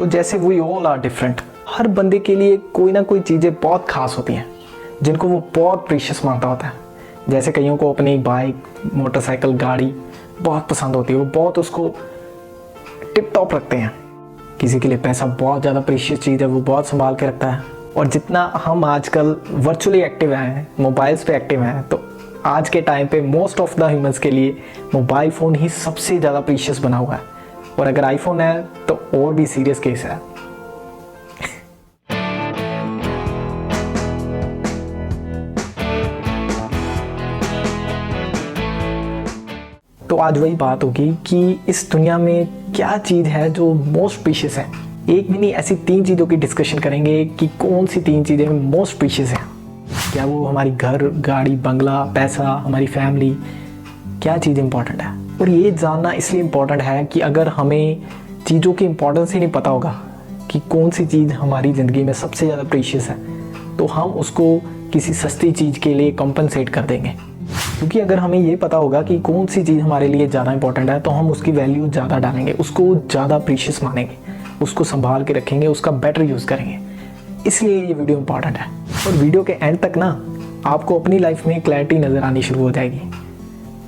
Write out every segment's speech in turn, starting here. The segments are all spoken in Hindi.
तो जैसे वी ऑल आर डिफरेंट, हर बंदे के लिए कोई ना कोई चीज़ें बहुत खास होती हैं जिनको वो बहुत प्रीशियस मानता होता है। जैसे कईयों को अपनी बाइक, मोटरसाइकिल, गाड़ी बहुत पसंद होती है, वो बहुत उसको टिप टॉप रखते हैं। किसी के लिए पैसा बहुत ज़्यादा प्रीशियस चीज़ है, वो बहुत संभाल के रखता है। और जितना हम आजकल वर्चुअली एक्टिव हैं, मोबाइल्स पे एक्टिव हैं, तो आज के टाइम पे मोस्ट ऑफ द ह्यूमंस के लिए मोबाइल फ़ोन ही सबसे ज़्यादा प्रीशियस बना हुआ है। और अगर आईफोन है तो और भी सीरियस केस है। तो आज वही बात होगी कि इस दुनिया में क्या चीज़ है जो मोस्ट प्रीशियस है। एक भी नहीं, ऐसी 3 चीज़ों की डिस्कशन करेंगे कि कौन सी 3 चीज़ें मोस्ट प्रीशियस हैं। क्या वो हमारी घर, गाड़ी, बंगला, पैसा, हमारी फैमिली, क्या चीज़ इंपॉर्टेंट है। और ये जानना इसलिए इम्पॉर्टेंट है कि अगर हमें चीज़ों की इंपॉर्टेंस ही नहीं पता होगा कि कौन सी चीज़ हमारी ज़िंदगी में सबसे ज़्यादा प्रीशियस है, तो हम उसको किसी सस्ती चीज़ के लिए कंपनसेट कर देंगे। क्योंकि अगर हमें ये पता होगा कि कौन सी चीज़ हमारे लिए ज़्यादा इंपॉर्टेंट है, तो हम उसकी वैल्यू ज़्यादा डालेंगे, उसको ज़्यादा प्रीशियस मानेंगे, उसको संभाल के रखेंगे, उसका बेटर यूज़ करेंगे। इसलिए ये वीडियो इंपॉर्टेंट है। और वीडियो के एंड तक ना आपको अपनी लाइफ में क्लैरिटी नज़र आनी शुरू हो जाएगी।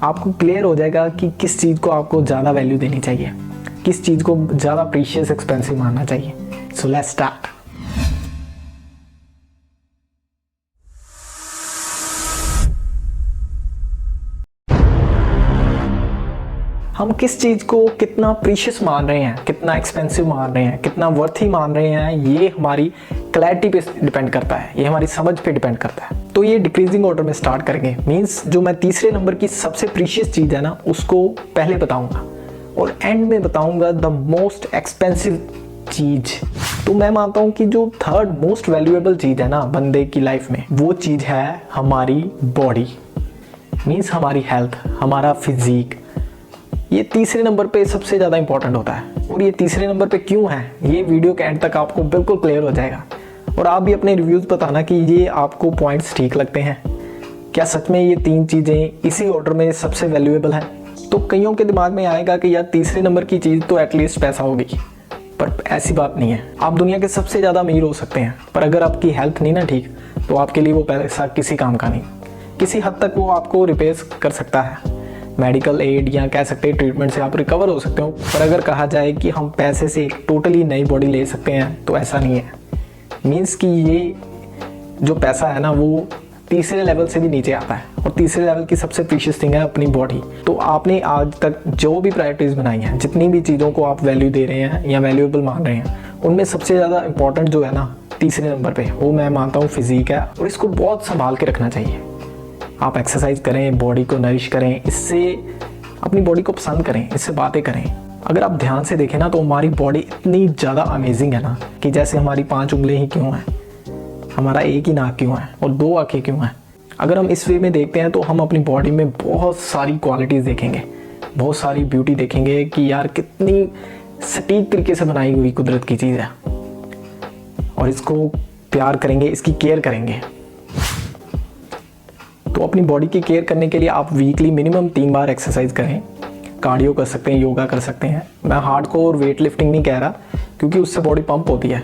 आपको क्लियर हो जाएगा कि किस चीज़ को आपको ज़्यादा वैल्यू देनी चाहिए, किस चीज़ को ज़्यादा प्रीशियस, एक्सपेंसिव मानना चाहिए। So let's start. हम किस चीज़ को कितना प्रीशियस मान रहे हैं, कितना एक्सपेंसिव मान रहे हैं, कितना वर्थी मान रहे हैं, ये हमारी क्लैरिटी पे डिपेंड करता है, ये हमारी समझ पे डिपेंड करता है। तो ये डिक्रीजिंग ऑर्डर में स्टार्ट करेंगे। मींस जो मैं तीसरे नंबर की सबसे प्रीशियस चीज़ है ना, उसको पहले बताऊंगा और एंड में बताऊंगा द मोस्ट एक्सपेंसिव चीज़। तो मैं मानता हूँ कि जो थर्ड मोस्ट वैल्यूएबल चीज़ है ना बंदे की लाइफ में, वो चीज़ है हमारी बॉडी। मीन्स हमारी हेल्थ, हमारा फिजिक। ये तीसरे नंबर पे सबसे ज़्यादा इंपॉर्टेंट होता है। और ये तीसरे नंबर पे क्यों है, ये वीडियो के एंड तक आपको बिल्कुल क्लियर हो जाएगा। और आप भी अपने रिव्यूज़ बताना कि ये आपको पॉइंट्स ठीक लगते हैं, क्या सच में ये 3 चीज़ें इसी ऑर्डर में सबसे वैल्यूएबल हैं। तो कईयों के दिमाग में आएगा कि यार तीसरे नंबर की चीज़ तो एटलीस्ट पैसा होगी, पर ऐसी बात नहीं है। आप दुनिया के सबसे ज़्यादा अमीर हो सकते हैं, पर अगर आपकी हेल्थ नहीं ना ठीक, तो आपके लिए वो पैसा किसी काम का नहीं। किसी हद तक वो आपको रिपेयर कर सकता है, मेडिकल एड या कह सकते हैं ट्रीटमेंट से आप रिकवर हो सकते हो। पर अगर कहा जाए कि हम पैसे से एक टोटली नई बॉडी ले सकते हैं, तो ऐसा नहीं है। मीन्स कि ये जो पैसा है ना, वो तीसरे लेवल से भी नीचे आता है। और तीसरे लेवल की सबसे प्रीशियस थिंग है अपनी बॉडी। तो आपने आज तक जो भी प्रायोरिटीज़ बनाई हैं, जितनी भी चीज़ों को आप वैल्यू दे रहे हैं या वैल्यूएबल मान रहे हैं, उनमें सबसे ज़्यादा इंपॉर्टेंट जो है ना तीसरे नंबर पे, वो मैं मानता हूँ फिजिक है। और इसको बहुत संभाल के रखना चाहिए। आप एक्सरसाइज करें, बॉडी को नरिश करें, इससे अपनी बॉडी को पसंद करें, इससे बातें करें। अगर आप ध्यान से देखें ना, तो हमारी बॉडी इतनी ज़्यादा अमेजिंग है ना कि जैसे हमारी 5 उंगलियां ही क्यों हैं, हमारा एक ही नाक क्यों है और 2 आँखें क्यों हैं। अगर हम इस वे में देखते हैं तो हम अपनी बॉडी में बहुत सारी क्वालिटीज़ देखेंगे, बहुत सारी ब्यूटी देखेंगे कि यार कितनी सटीक तरीके से बनाई हुई कुदरत की चीज़ है। और इसको प्यार करेंगे, इसकी केयर करेंगे। तो अपनी बॉडी की केयर करने के लिए आप वीकली मिनिमम 3 बार एक्सरसाइज करें। कार्डियो कर सकते हैं, योगा कर सकते हैं। मैं हार्डकोर वेट लिफ्टिंग नहीं कह रहा, क्योंकि उससे बॉडी पंप होती है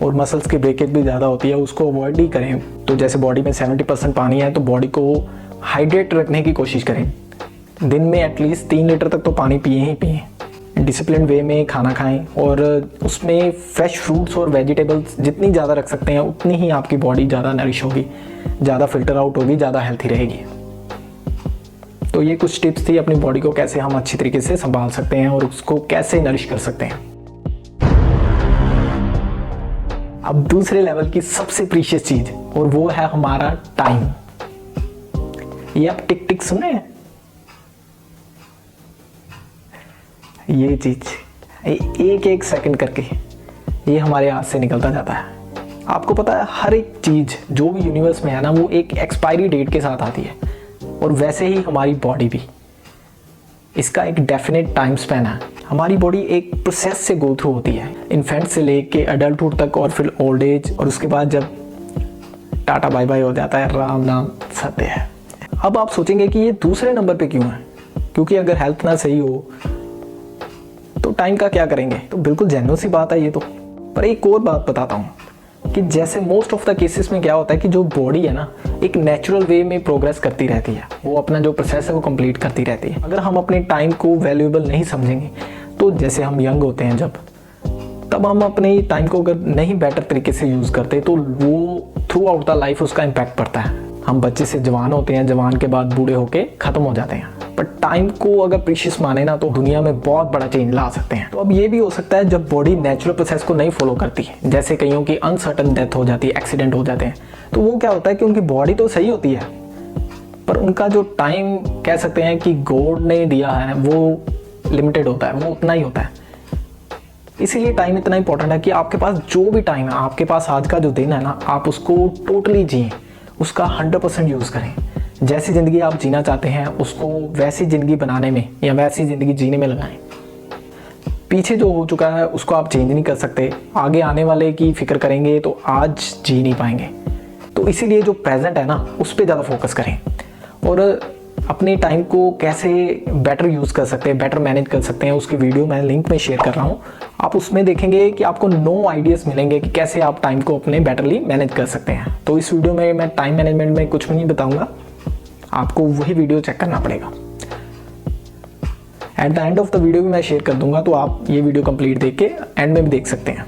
और मसल्स की ब्रेकेज भी ज़्यादा होती है, उसको अवॉइड ही करें। तो जैसे बॉडी में 70% पानी है, तो बॉडी को हाइड्रेट रखने की कोशिश करें। दिन में एटलीस्ट 3 लीटर तक तो पानी पिए ही पिए। डिसिप्लिन वे में खाना खाएं और उसमें फ्रेश फ्रूट्स और वेजिटेबल्स जितनी ज़्यादा रख सकते हैं, उतनी ही आपकी बॉडी ज़्यादा नरिश होगी, ज़्यादा फिल्टर आउट होगी, ज़्यादा हेल्थी रहेगी। तो ये कुछ टिप्स थी अपनी बॉडी को कैसे हम अच्छी तरीके से संभाल सकते हैं और उसको कैसे नरिश कर सकते हैं। अब दूसरे लेवल की सबसे प्रीशियस चीज़, और वो है हमारा टाइम। ये आप टिक टिक सुने हैं? ये चीज़ एक एक सेकंड करके ये हमारे हाथ से निकलता जाता है। आपको पता है हर एक चीज़ जो भी यूनिवर्स में है ना, वो एक एक्सपायरी डेट के साथ आती है। और वैसे ही हमारी बॉडी भी, इसका एक डेफिनेट टाइम स्पैन है। हमारी बॉडी एक प्रोसेस से गो थ्रू होती है, इन्फेंट से लेके अडल्टहुड तक, और फिर ओल्ड एज, और उसके बाद जब टाटा बाय बाय हो जाता है, राम नाम सत्य है। अब आप सोचेंगे कि ये दूसरे नंबर पे क्यों है, क्योंकि अगर हेल्थ ना सही हो तो टाइम का क्या करेंगे। तो बिल्कुल जेन्युइन सी बात है ये तो। पर एक और बात बताता हूँ कि जैसे मोस्ट ऑफ द केसेस में क्या होता है कि जो बॉडी है ना एक नेचुरल वे में प्रोग्रेस करती रहती है, वो अपना जो प्रोसेस है वो कंप्लीट करती रहती है। अगर हम अपने टाइम को वैल्यूएबल नहीं समझेंगे तो जैसे हम यंग होते हैं तब हम अपने टाइम को अगर नहीं बेटर तरीके से यूज़ करते तो वो थ्रू आउट द लाइफ उसका इम्पैक्ट पड़ता है। हम बच्चे से जवान होते हैं, जवान के बाद बूढ़े होके ख़त्म हो जाते हैं, पर टाइम को अगर प्रीशियस माने ना तो दुनिया में बहुत बड़ा चेंज ला सकते हैं। तो अब ये भी हो सकता है जब बॉडी नेचुरल प्रोसेस को नहीं फॉलो करती, जैसे कईयों की अनसर्टन डेथ हो जाती है, एक्सीडेंट हो जाते हैं, तो वो क्या होता है कि उनकी बॉडी तो सही होती है पर उनका जो टाइम कह सकते हैं कि गॉड ने दिया है वो लिमिटेड होता है, वो उतना ही होता है। इसीलिए टाइम इतना इंपॉर्टेंट है कि आपके पास जो भी टाइम है, आपके पास आज का जो दिन है ना, आप उसको टोटली जिए, उसका 100% यूज़ करें। जैसी ज़िंदगी आप जीना चाहते हैं उसको वैसी ज़िंदगी बनाने में या वैसी ज़िंदगी जीने में लगाएं। पीछे जो हो चुका है उसको आप चेंज नहीं कर सकते, आगे आने वाले की फिक्र करेंगे तो आज जी नहीं पाएंगे। तो इसीलिए जो प्रेजेंट है ना उस पर ज़्यादा फोकस करें और अपने टाइम को कैसे बेटर यूज़ कर सकते हैं, बेटर मैनेज कर सकते हैं, उसकी वीडियो मैं लिंक में शेयर कर रहा हूँ। आप उसमें देखेंगे कि आपको 9 आइडियाज़ मिलेंगे कि कैसे आप टाइम को अपने बेटरली मैनेज कर सकते हैं। तो इस वीडियो में मैं टाइम मैनेजमेंट में कुछ भी नहीं बताऊँगा, आपको वही वीडियो चेक करना पड़ेगा। At the end of the video भी मैं शेयर कर दूंगा, तो आप ये वीडियो कंप्लीट देख के एंड में भी देख सकते हैं।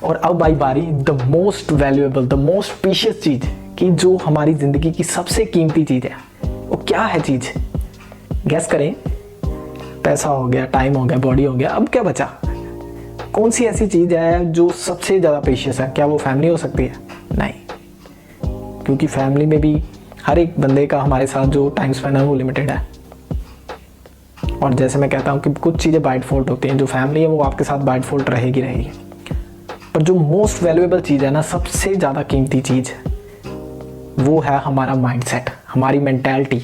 और अब आई बारी the most valuable, the most precious चीज कि जो हमारी जिंदगी की सबसे कीमती चीज है, वो क्या है चीज? गैस करें। पैसा हो गया, टाइम हो गया, बॉडी हो गया, अब क्या बचा? कौन सी ऐसी चीज है जो सबसे ज्यादा प्रीशियस है? क्या वो फैमिली हो सकती है? नहीं, क्योंकि फैमिली में भी हर एक बंदे का हमारे साथ जो टाइम स्पेंड है वो लिमिटेड है। और जैसे मैं कहता हूँ कि कुछ चीज़ें बाय डिफॉल्ट होती हैं, जो फैमिली है वो आपके साथ बाय डिफॉल्ट रहेगी। पर जो मोस्ट वैल्यूएबल चीज़ है ना, सबसे ज़्यादा कीमती चीज़, वो है हमारा माइंडसेट, हमारी मेंटालिटी,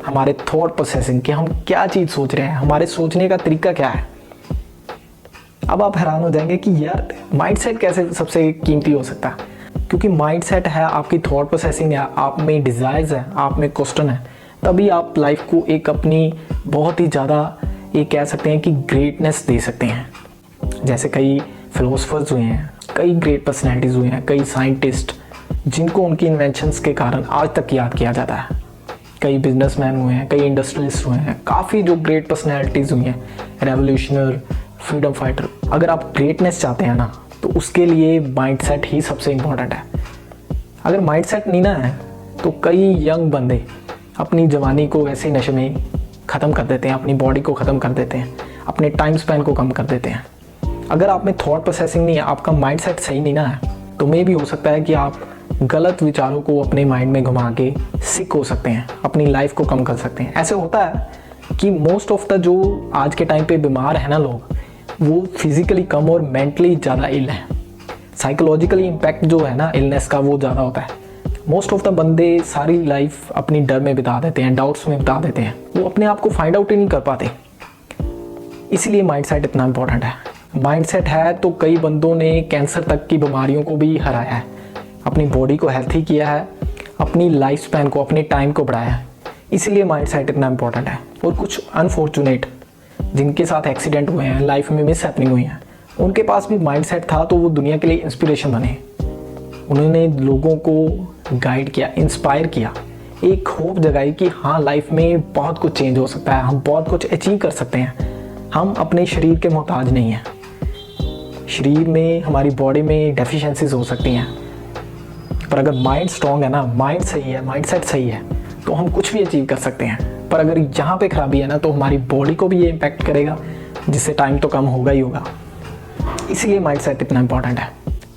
हमारे थॉट प्रोसेसिंग कि हम क्या चीज़ सोच रहे हैं, हमारे सोचने का तरीका क्या है। अब आप हैरान हो जाएंगे कि यार माइंडसेट कैसे सबसे कीमती हो सकता है? क्योंकि माइंडसेट है आपकी थॉट प्रोसेसिंग है, आप में डिज़ायर्स है, आप में क्वेश्चन है, तभी आप लाइफ को एक अपनी बहुत ही ज़्यादा ये कह सकते हैं कि ग्रेटनेस दे सकते हैं। जैसे कई फिलोसफर्स हुए हैं, कई ग्रेट पर्सनैलिटीज़ हुए हैं, कई साइंटिस्ट जिनको उनकी इन्वेंशंस के कारण आज तक याद किया जाता है, कई बिजनेसमैन हुए हैं, कई इंडस्ट्रियलिस्ट हुए हैं, काफ़ी जो ग्रेट पर्सनैलिटीज़ हुई हैं, रेवोल्यूशनर, फ्रीडम फाइटर। अगर आप ग्रेटनेस चाहते हैं ना तो उसके लिए माइंडसेट ही सबसे इम्पोर्टेंट है। अगर माइंडसेट नहीं ना है तो कई यंग बंदे अपनी जवानी को ऐसे नशे में ख़त्म कर देते हैं, अपनी बॉडी को ख़त्म कर देते हैं, अपने टाइम स्पैन को कम कर देते हैं। अगर आप में थॉट प्रोसेसिंग नहीं है, आपका माइंडसेट सही नहीं ना है, तो मे भी हो सकता है कि आप गलत विचारों को अपने माइंड में घुमा के सिक हो सकते हैं, अपनी लाइफ को कम कर सकते हैं। ऐसे होता है कि मोस्ट ऑफ द जो आज के टाइम पे बीमार है ना लोग, वो फिजिकली कम और मेंटली ज़्यादा इल है। साइकोलॉजिकली इम्पैक्ट जो है ना इलनेस का वो ज़्यादा होता है। मोस्ट ऑफ द बंदे सारी लाइफ अपनी डर में बिता देते हैं, डाउट्स में बिता देते हैं, वो अपने आप को फाइंड आउट ही नहीं कर पाते। इसलिए माइंडसेट इतना इम्पोर्टेंट है। माइंडसेट है तो कई बंदों ने कैंसर तक की बीमारियों को भी हराया है, अपनी बॉडी को हेल्थी किया है, अपनी लाइफ स्पैन को, अपने टाइम को बढ़ाया है। इसलिए माइंडसेट इतना इम्पोर्टेंट है। और कुछ अनफॉर्चुनेट जिनके साथ एक्सीडेंट हुए हैं, लाइफ में मिस हैपनिंग हुई हैं, उनके पास भी माइंडसेट था तो वो दुनिया के लिए इंस्पिरेशन बने। उन्होंने लोगों को गाइड किया, इंस्पायर किया, एक होप जगाई कि हाँ लाइफ में बहुत कुछ चेंज हो सकता है, हम बहुत कुछ अचीव कर सकते हैं, हम अपने शरीर के मोहताज नहीं हैं। शरीर में, हमारी बॉडी में डेफिशिएंसीज हो सकती हैं, पर अगर माइंड स्ट्रॉन्ग है ना, माइंड सही है, माइंडसेट सही है, तो हम कुछ भी अचीव कर सकते हैं। पर अगर यहाँ पे खराबी है ना तो हमारी बॉडी को भी ये इम्पैक्ट करेगा, जिससे टाइम तो कम होगा ही होगा। इसीलिए माइंडसेट इतना इम्पोर्टेंट है।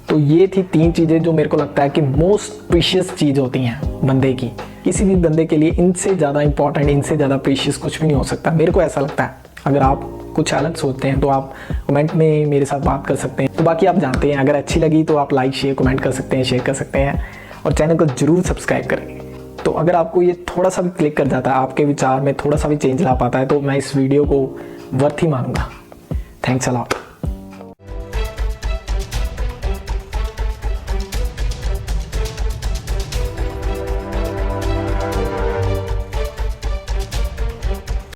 तो ये थी 3 चीज़ें जो मेरे को लगता है कि मोस्ट प्रीशियस चीज़ होती हैं बंदे की। किसी भी बंदे के लिए इनसे ज़्यादा इंपॉर्टेंट, इनसे ज़्यादा प्रीशियस कुछ भी नहीं हो सकता, मेरे को ऐसा लगता है। अगर आप कुछ अलग सोचते हैं तो आप कमेंट में मेरे साथ बात कर सकते हैं। तो बाकी आप जानते हैं, अगर अच्छी लगी तो आप लाइक, शेयर, कमेंट कर सकते हैं, शेयर कर सकते हैं और चैनल को जरूर सब्सक्राइब करें। तो अगर आपको ये थोड़ा सा भी क्लिक कर जाता है, आपके विचार में थोड़ा सा भी चेंज ला पाता है, तो मैं इस वीडियो को वर्थ ही मानूंगा। Thanks a lot.